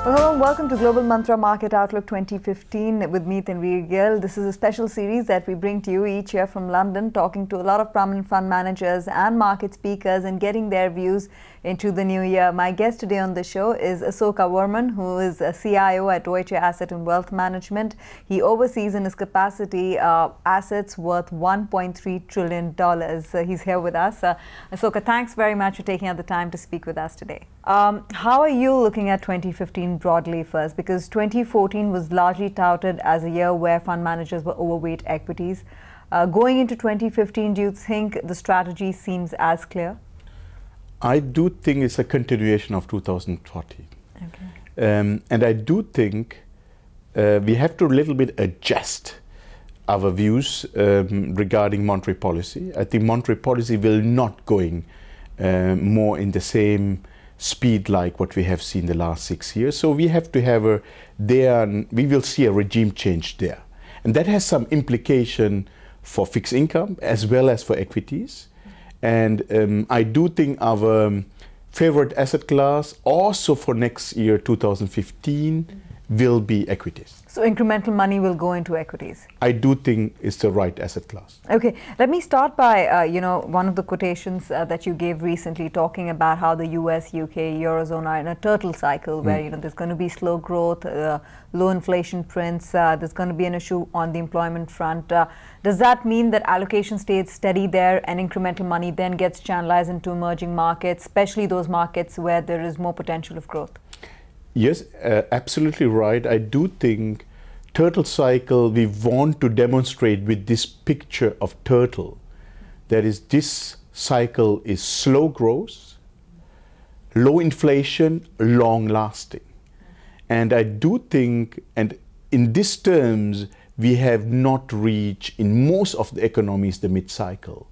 Well, hello and welcome to Global Mantra Market Outlook 2015 with me, Tanvir Gill. This is a special series that we bring to you each year from London, talking to a lot of prominent fund managers and market speakers and getting their views into the new year. My guest today on the show is Asoka Woehrmann, who is a CIO at Deutsche Asset Wealth Management. He oversees in his capacity assets worth $1.3 trillion. He's here with us. Asoka, thanks very much for taking out the time to speak with us today. How are you looking at 2015 broadly first? Because 2014 was largely touted as a year where fund managers were overweight equities. Going into 2015, do you think the strategy seems as clear? I do think it's a continuation of 2014. Okay. And I do think we have to a little bit adjust our views regarding monetary policy. I think monetary policy will not going more in the same speed like what we have seen the last 6 years. So we have to have we will see a regime change there. And that has some implication for fixed income as well as for equities. And I do think our favorite asset class also for next year, 2015, will be equities. So incremental money will go into equities? I do think it's the right asset class. Okay, let me start by, one of the quotations that you gave recently talking about how the US, UK, Eurozone are in a turtle cycle where, there's going to be slow growth, low inflation prints, there's going to be an issue on the employment front. Does that mean that allocation stays steady there and incremental money then gets channelized into emerging markets, especially those markets where there is more potential of growth? Yes, absolutely right. I do think turtle cycle, we want to demonstrate with this picture of turtle. That is, this cycle is slow growth, low inflation, long lasting. And I do think, and in these terms, we have not reached in most of the economies the mid-cycle.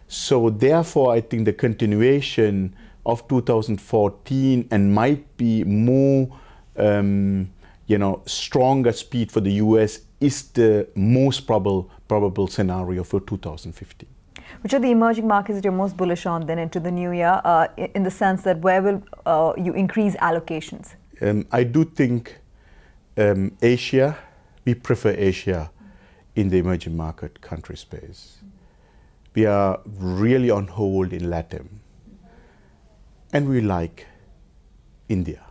So therefore, I think the continuation of 2014 and might be more, stronger speed for the US is the most probable scenario for 2015. Which are the emerging markets that you're most bullish on then into the new year, in the sense that where will you increase allocations? I do think Asia, we prefer Asia in the emerging market country space. We are really on hold in LATAM. And we like India.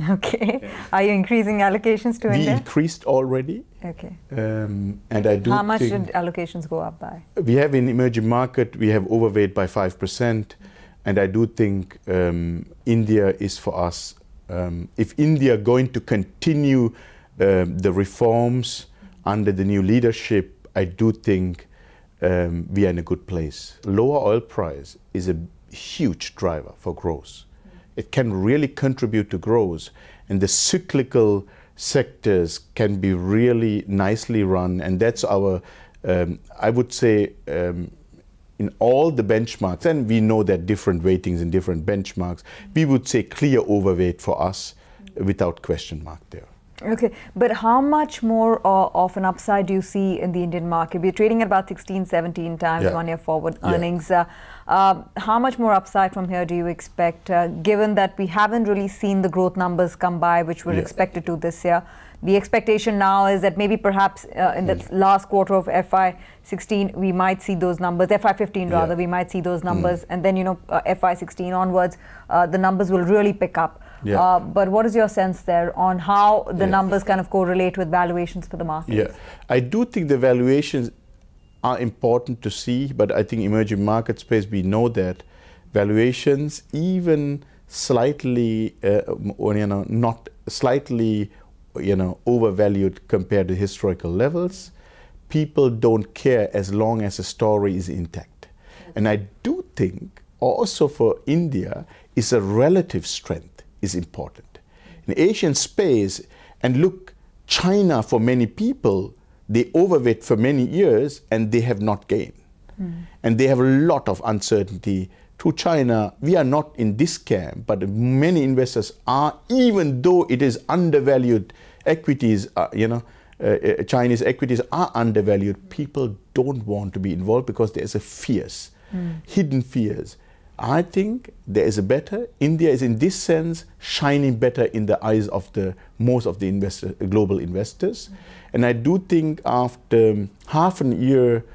Okay. Yeah. Are you increasing allocations to India? We increased already. Okay. And I do How much did allocations go up by? We have in emerging market, we have overweight by 5%. And I do think India is for us. If India going to continue the reforms under the new leadership, I do think we are in a good place. Lower oil price is a huge driver for growth. It can really contribute to growth, and the cyclical sectors can be really nicely run, and that's our, I would say, in all the benchmarks, and we know that different weightings in different benchmarks, we would say clear overweight for us without question mark there. Okay, but how much more of an upside do you see in the Indian market? We're trading at about 16, 17 times 1 year forward earnings. How much more upside from here do you expect, given that we haven't really seen the growth numbers come by, which were expected to this year? The expectation now is that maybe perhaps in the last quarter of FY16, we might see those numbers, FY15 rather, we might see those numbers. And then, FY16 onwards, the numbers will really pick up. But what is your sense there on how the numbers kind of correlate with valuations for the markets? Yeah, I do think the valuations are important to see, but I think emerging market space, we know that valuations, even slightly, not slightly, overvalued compared to historical levels, people don't care as long as the story is intact. And I do think also for India is a relative strength is important. In Asian space, and look, China for many people, they overweight for many years and they have not gained. And they have a lot of uncertainty. To China, we are not in this camp, but many investors are, even though it is undervalued equities, Chinese equities are undervalued. People don't want to be involved because there's a fears, hidden fears. I think there is a better. India is in this sense shining better in the eyes of most of the global investors. And I do think after half a year,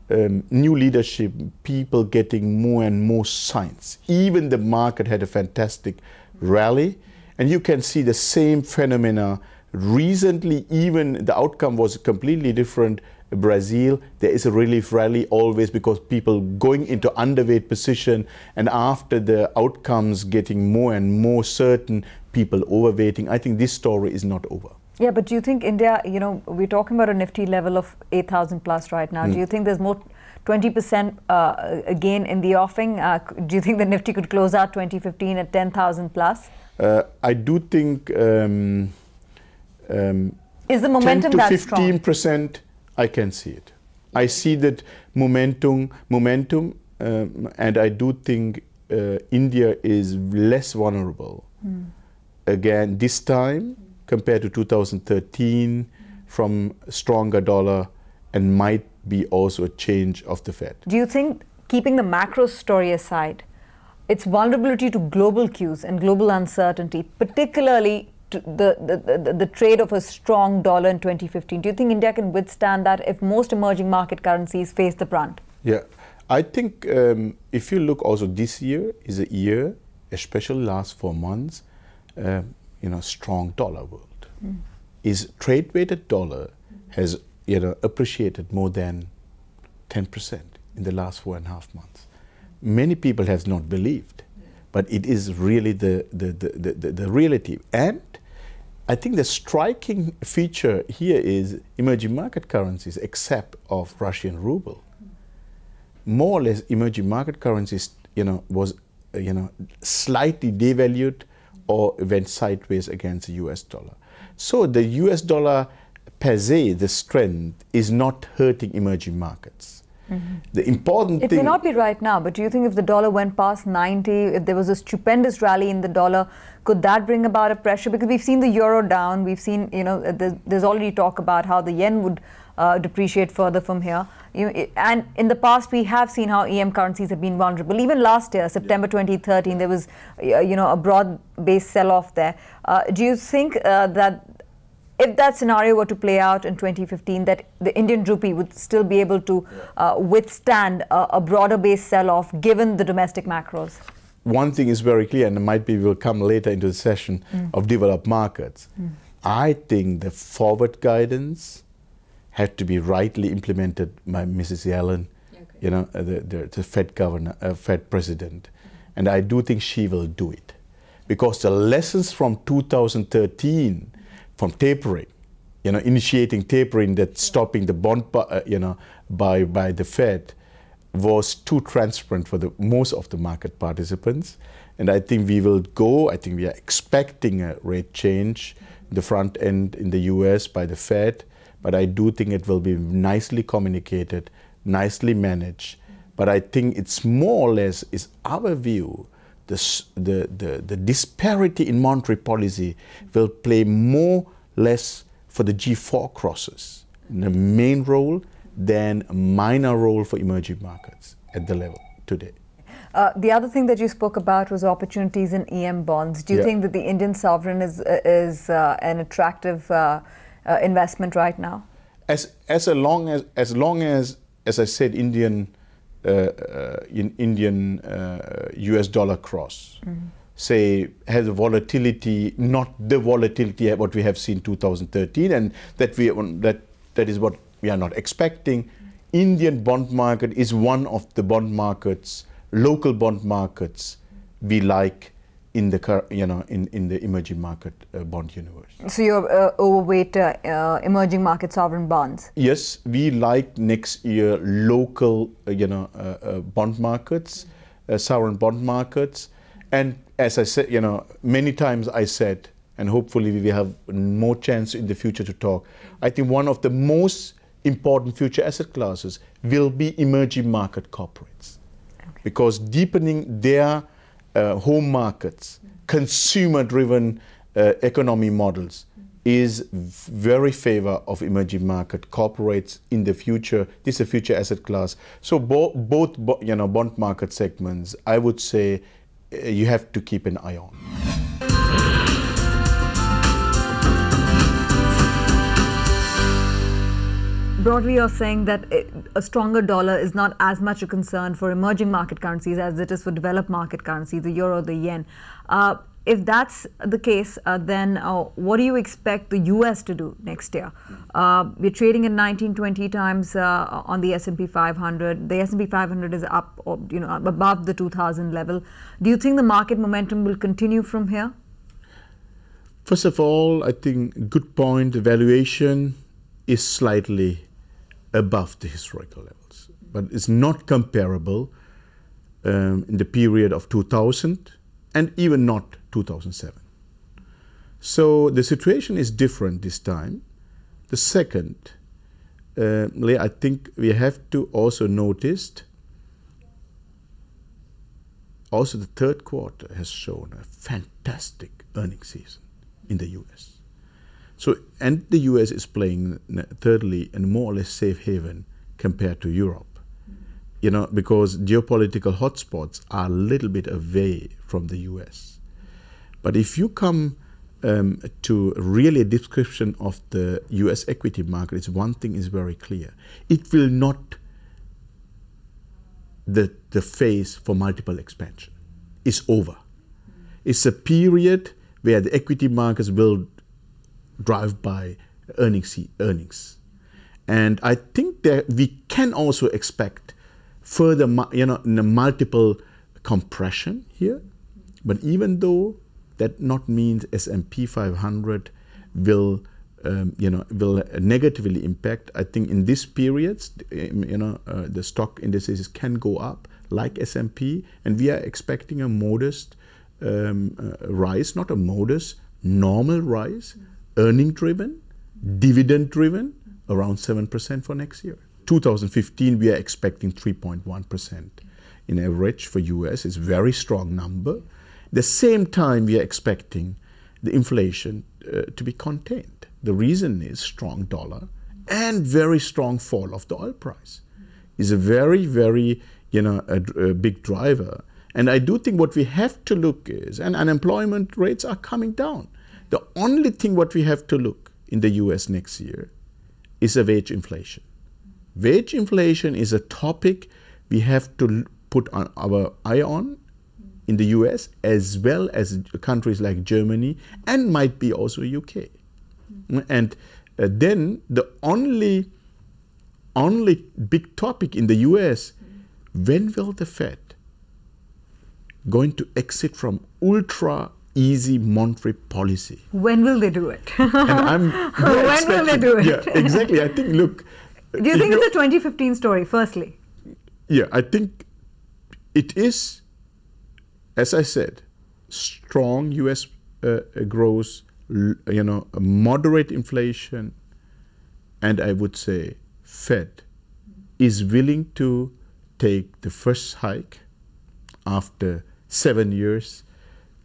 new leadership, people getting more and more signs. Even the market had a fantastic rally. And you can see the same phenomena recently. Even the outcome was completely different. Brazil, there is a relief rally always because people going into underweight position, and after the outcomes getting more and more certain, people overweighting. I think this story is not over. Yeah, but do you think India, you know, we're talking about a Nifty level of 8,000 plus right now. Do you think there's more 20% gain in the offing? Do you think the Nifty could close out 2015 at 10,000 plus? I do think is the momentum 10 to that strong? 15%, I can see it. I see that momentum, and I do think India is less vulnerable. Again, this time, compared to 2013, from a stronger dollar, and might be also a change of the Fed. Do you think, keeping the macro story aside, its vulnerability to global cues and global uncertainty, particularly to the trade of a strong dollar in 2015, do you think India can withstand that if most emerging market currencies face the brunt? Yeah, I think if you look also, this year is a year, especially last 4 months, strong dollar world. Is trade-weighted dollar has appreciated more than 10% in the last 4.5 months. Many people have not believed, but it is really the reality. And I think the striking feature here is emerging market currencies, except of Russian ruble. More or less, emerging market currencies, was slightly devalued or went sideways against the US dollar. So the US dollar per se, the strength, is not hurting emerging markets. The important thing... It may not be right now, but do you think if the dollar went past 90, if there was a stupendous rally in the dollar, could that bring about a pressure? Because we've seen the euro down, we've seen, there's already talk about how the yen would depreciate further from here. And in the past, we have seen how EM currencies have been vulnerable. Even last year, September 2013, there was, a broad-based sell-off there. Do you think that if that scenario were to play out in 2015, that the Indian rupee would still be able to withstand a broader-based sell-off given the domestic macros? One thing is very clear, and might be will come later into the session of developed markets. I think the forward guidance had to be rightly implemented by Mrs. Yellen, the Fed governor, Fed president, and I do think she will do it, because the lessons from 2013. From tapering, initiating tapering, that stopping the bond, by the Fed, was too transparent for most of the market participants. And I think we will go. I think we are expecting a rate change in the front end in the US by the Fed, but I do think it will be nicely communicated, nicely managed. But I think it's more or less is our view. The disparity in monetary policy will play more less for the G4 crosses, the main role, than a minor role for emerging markets at the level today. The other thing that you spoke about was opportunities in EM bonds. Do you think that the Indian sovereign is an attractive investment right now? As long as I said, Indian US dollar cross, say, has a volatility, not the volatility what we have seen 2013, and that is what we are not expecting. Indian bond market is one of the bond markets, local bond markets, we like in the in the emerging market bond universe. So you're overweight emerging market sovereign bonds? Yes, we like next year local bond markets, sovereign bond markets, and as I said, many times I said, and hopefully we will have more chance in the future to talk, I think one of the most important future asset classes will be emerging market corporates, because deepening their home markets, consumer-driven economy models is very favor of emerging market corporates in the future. This is a future asset class. So both bond market segments, I would say you have to keep an eye on. Broadly, you're saying that a stronger dollar is not as much a concern for emerging market currencies as it is for developed market currencies, the euro, the yen. If that's the case, then what do you expect the US to do next year? We're trading at 19-20 times on the S&P 500. The S&P 500 is up, above the 2000 level. Do you think the market momentum will continue from here? First of all, I think good point. The valuation is slightly above the historical levels, but it's not comparable in the period of 2000 and even not 2007. So the situation is different this time. The second, I think we have to also notice also the third quarter has shown a fantastic earnings season in the US. So, and the US is playing thirdly and more or less safe haven compared to Europe. Because geopolitical hotspots are a little bit away from the US. But if you come to really a description of the US equity market, it's one thing is very clear. It will not the phase for multiple expansion. It's over. It's a period where the equity markets will drive by earnings. And I think that we can also expect further, multiple compression here. But even though that not means S&P 500 will negatively impact, I think in these periods, the stock indices can go up like S&P, and we are expecting a modest rise, not a modest, normal rise, earning-driven, dividend-driven, around 7% for next year. 2015, we are expecting 3.1% in average for US. It's a very strong number. The same time, we are expecting the inflation to be contained. The reason is strong dollar and very strong fall of the oil price. Is a very, very, a big driver. And I do think what we have to look is, and unemployment rates are coming down. The only thing what we have to look in the US next year is a wage inflation. Wage inflation is a topic we have to put our eye on in the US as well as countries like Germany and might be also UK. And then the only big topic in the US, when will the Fed going to exit from ultra easy monetary policy? When will they do it? And when will they do it? Yeah, exactly. I think, look. Do you think it's a 2015 story, firstly? Yeah, I think it is, as I said, strong US growth, moderate inflation, and I would say Fed is willing to take the first hike after 7 years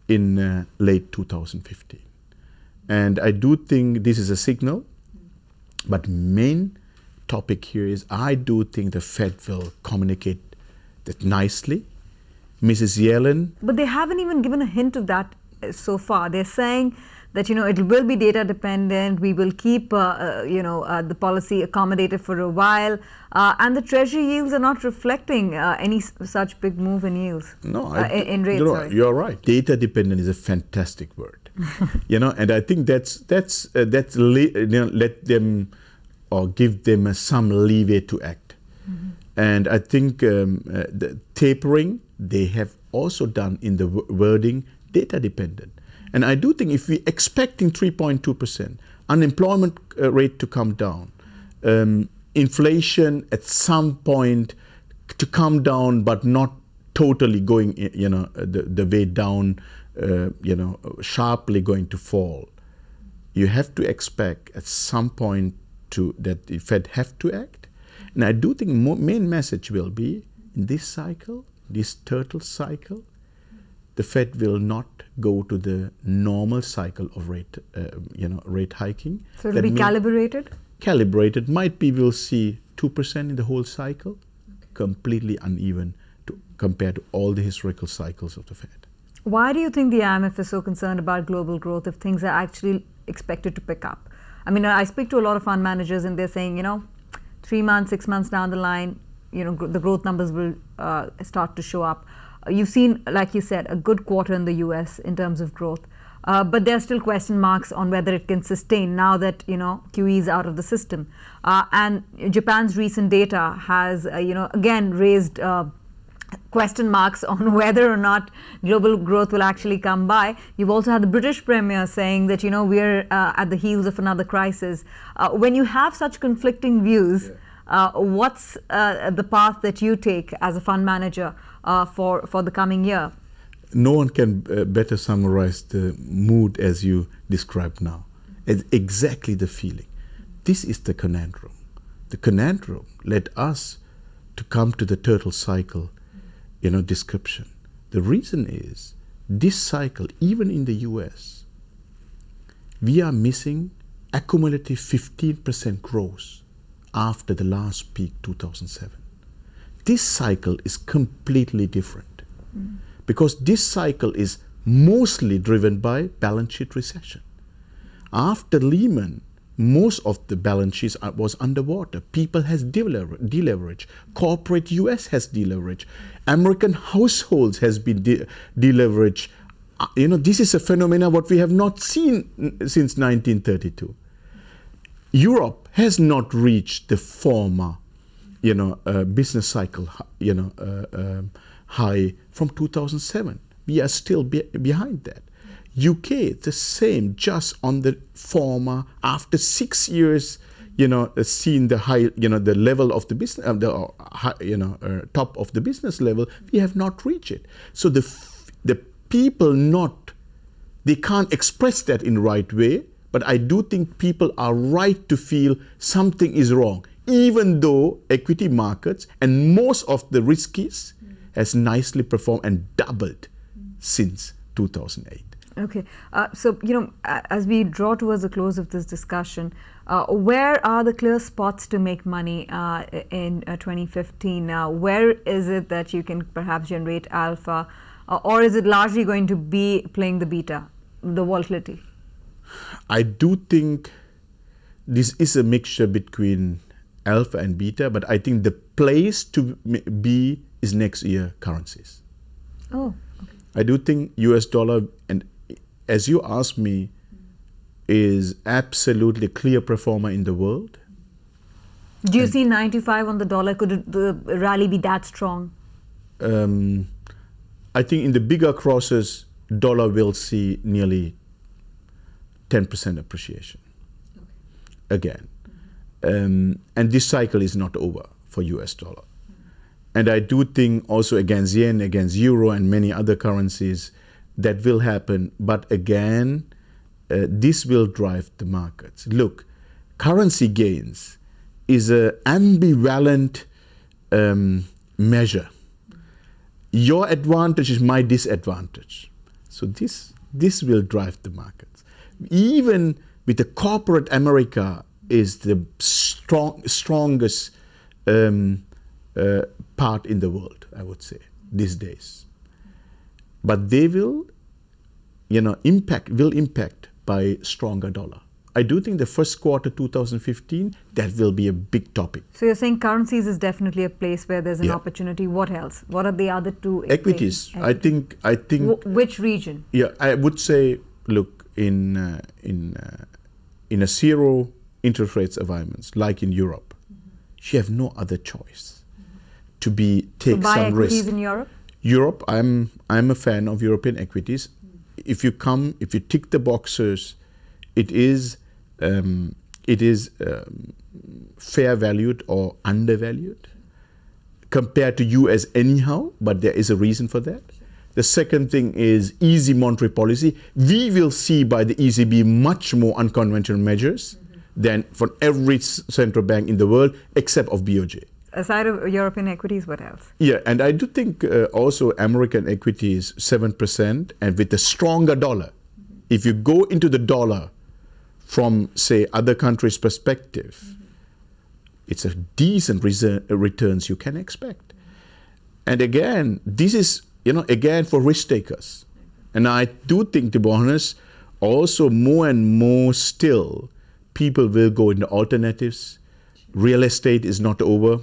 in late 2015. And I do think this is a signal, but main topic here is I do think the Fed will communicate that nicely. Mrs. Yellen. But they haven't even given a hint of that so far. They're saying that, it will be data dependent. We will keep, the policy accommodated for a while. And the treasury yields are not reflecting any such big move in yields. No, in rates. You're right. Data dependent is a fantastic word. And I think that's let them or give them some leeway to act. Mm-hmm. And I think the tapering they have also done in the wording data dependent. And I do think if we're expecting 3.2%, unemployment rate to come down, inflation at some point to come down, but not totally going, the way down, sharply going to fall. You have to expect at some point that the Fed have to act. And I do think main message will be in this cycle, this turtle cycle, the Fed will not go to the normal cycle of rate hiking. So it'll be calibrated? Calibrated. Might be we'll see 2% in the whole cycle, completely uneven compared to all the historical cycles of the Fed. Why do you think the IMF is so concerned about global growth if things are actually expected to pick up? I mean, I speak to a lot of fund managers and they're saying, 3 months, 6 months down the line, the growth numbers will start to show up. You've seen, like you said, a good quarter in the US in terms of growth. But there are still question marks on whether it can sustain now that, QE is out of the system. And Japan's recent data has, again raised question marks on whether or not global growth will actually come by. You've also had the British Premier saying that, we're at the heels of another crisis. When you have such conflicting views, what's the path that you take as a fund manager for the coming year? No one can better summarize the mood as you described now. It's exactly the feeling. This is the conundrum. The conundrum led us to come to the turtle cycle, description. The reason is this cycle, even in the US, we are missing accumulative 15% growth after the last peak 2007. This cycle is completely different because this cycle is mostly driven by balance sheet recession. After Lehman, most of the balance sheets was underwater. People has deleveraged. Corporate US has deleveraged. American households has been deleveraged. This is a phenomenon what we have not seen since 1932. Europe has not reached the former, business cycle, high from 2007. We are still behind that. UK, the same, just on the former, after 6 years, seeing the high, the level of the business, top of the business level, we have not reached it. So the people they can't express that in the right way, but I do think people are right to feel something is wrong, even though equity markets and most of the riskies has nicely performed and doubled since 2008. Okay, so as we draw towards the close of this discussion, where are the clear spots to make money in 2015? Where is it that you can perhaps generate alpha, or is it largely going to be playing the beta, the volatility? I do think this is a mixture between alpha and beta, but I think the place to be is next year currencies. Oh, okay. I do think US dollar, and as you asked me, is absolutely clear performer in the world. Do you see 95 on the dollar? Could the rally be that strong? I think in the bigger crosses, dollar will see nearly 10% appreciation again. And this cycle is not over for US dollar. And I do think also against yen, against euro and many other currencies, that will happen. But again, this will drive the markets. Look, currency gains is an ambivalent measure. Your advantage is my disadvantage. So this will drive the markets. Even with the corporate America is the strongest part in the world, I would say, these days. But they will, impact by stronger dollar. I do think the first quarter 2015, that will be a big topic. So you're saying currencies is definitely a place where there's an opportunity. What else? What are the other two? Equities. I think. Which region? Yeah, I would say, look, in a zero interest rates environments, like in Europe, you have no other choice to take buy some equities risk. In Europe? Europe, I'm a fan of European equities. If you tick the boxes, it is fair valued or undervalued compared to US anyhow, but there is a reason for that. The second thing is easy monetary policy. We will see by the ECB much more unconventional measures than for every central bank in the world except of BOJ. Aside of European equities, what else? Yeah, and I do think also American equities 7%, and with a stronger dollar. If you go into the dollar from, say, other countries' perspective, it's a decent returns you can expect. And again, this is, again, for risk takers. And I do think, to be honest, also more and more still, people will go into alternatives. Real estate is not over.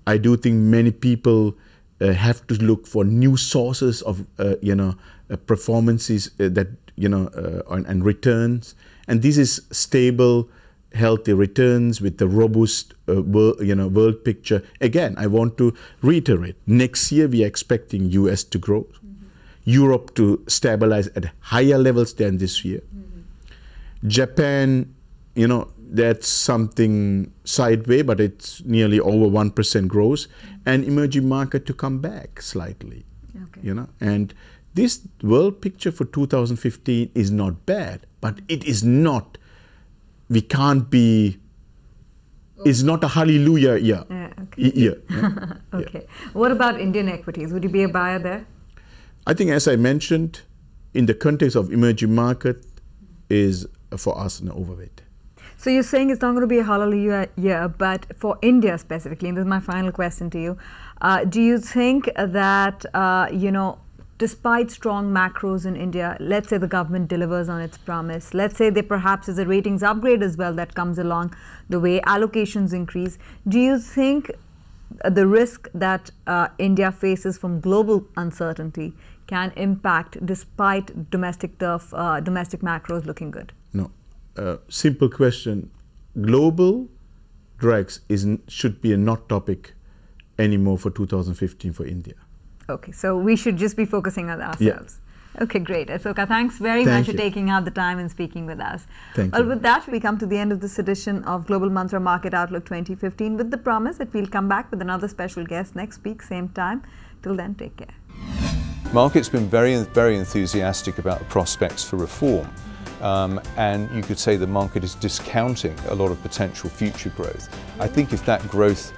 I do think many people have to look for new sources of, performances that, and returns. And this is stable, healthy returns with the robust, world picture. Again, I want to reiterate, next year we are expecting US to grow, Europe to stabilize at higher levels than this year. Japan, that's something sideways, but it's nearly over 1% growth, and emerging market to come back slightly. Okay. And this world picture for 2015 is not bad, but it is not. We can't be. It's not a hallelujah year. Okay. Okay. What about Indian equities? Would you be a buyer there? I think, as I mentioned, in the context of emerging market, is for us an overweight. So you're saying it's not going to be a hallelujah year, but for India specifically, and this is my final question to you, do you think that, despite strong macros in India, let's say the government delivers on its promise, let's say there perhaps is a ratings upgrade as well that comes along the way, allocations increase, do you think the risk that India faces from global uncertainty can impact despite domestic macros looking good? No. Simple question. Global drags should be a not topic anymore for 2015 for India. Okay, so we should just be focusing on ourselves. Yeah. Okay, great. Asoka, thanks very much for taking out the time and speaking with us. Thank you. Well, with that, we come to the end of this edition of Global Mantra Market Outlook 2015 with the promise that we'll come back with another special guest next week, same time. Till then, take care. Market's been very, very enthusiastic about the prospects for reform. And you could say the market is discounting a lot of potential future growth. I think if that growth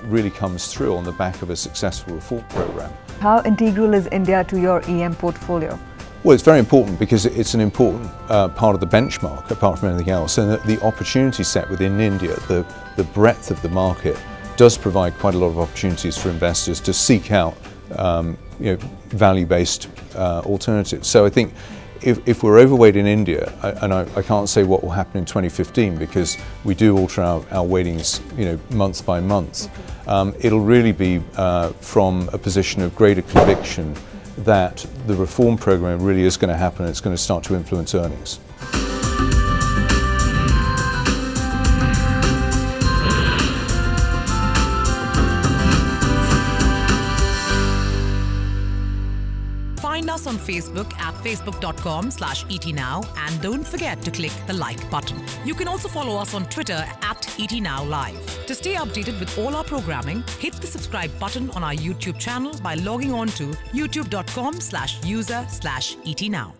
really comes through on the back of a successful reform program. How integral is India to your EM portfolio? Well, it's very important because it's an important part of the benchmark apart from anything else, and the opportunity set within India, the breadth of the market does provide quite a lot of opportunities for investors to seek out value-based alternatives. So I think if we're overweight in India, and I can't say what will happen in 2015 because we do alter our weightings, month by month, it'll really be from a position of greater conviction that the reform program really is going to happen and it's going to start to influence earnings. Find us on Facebook at facebook.com/etnow and don't forget to click the like button. You can also follow us on Twitter at etnowlive. To stay updated with all our programming, hit the subscribe button on our YouTube channel by logging on to youtube.com/user/etnow.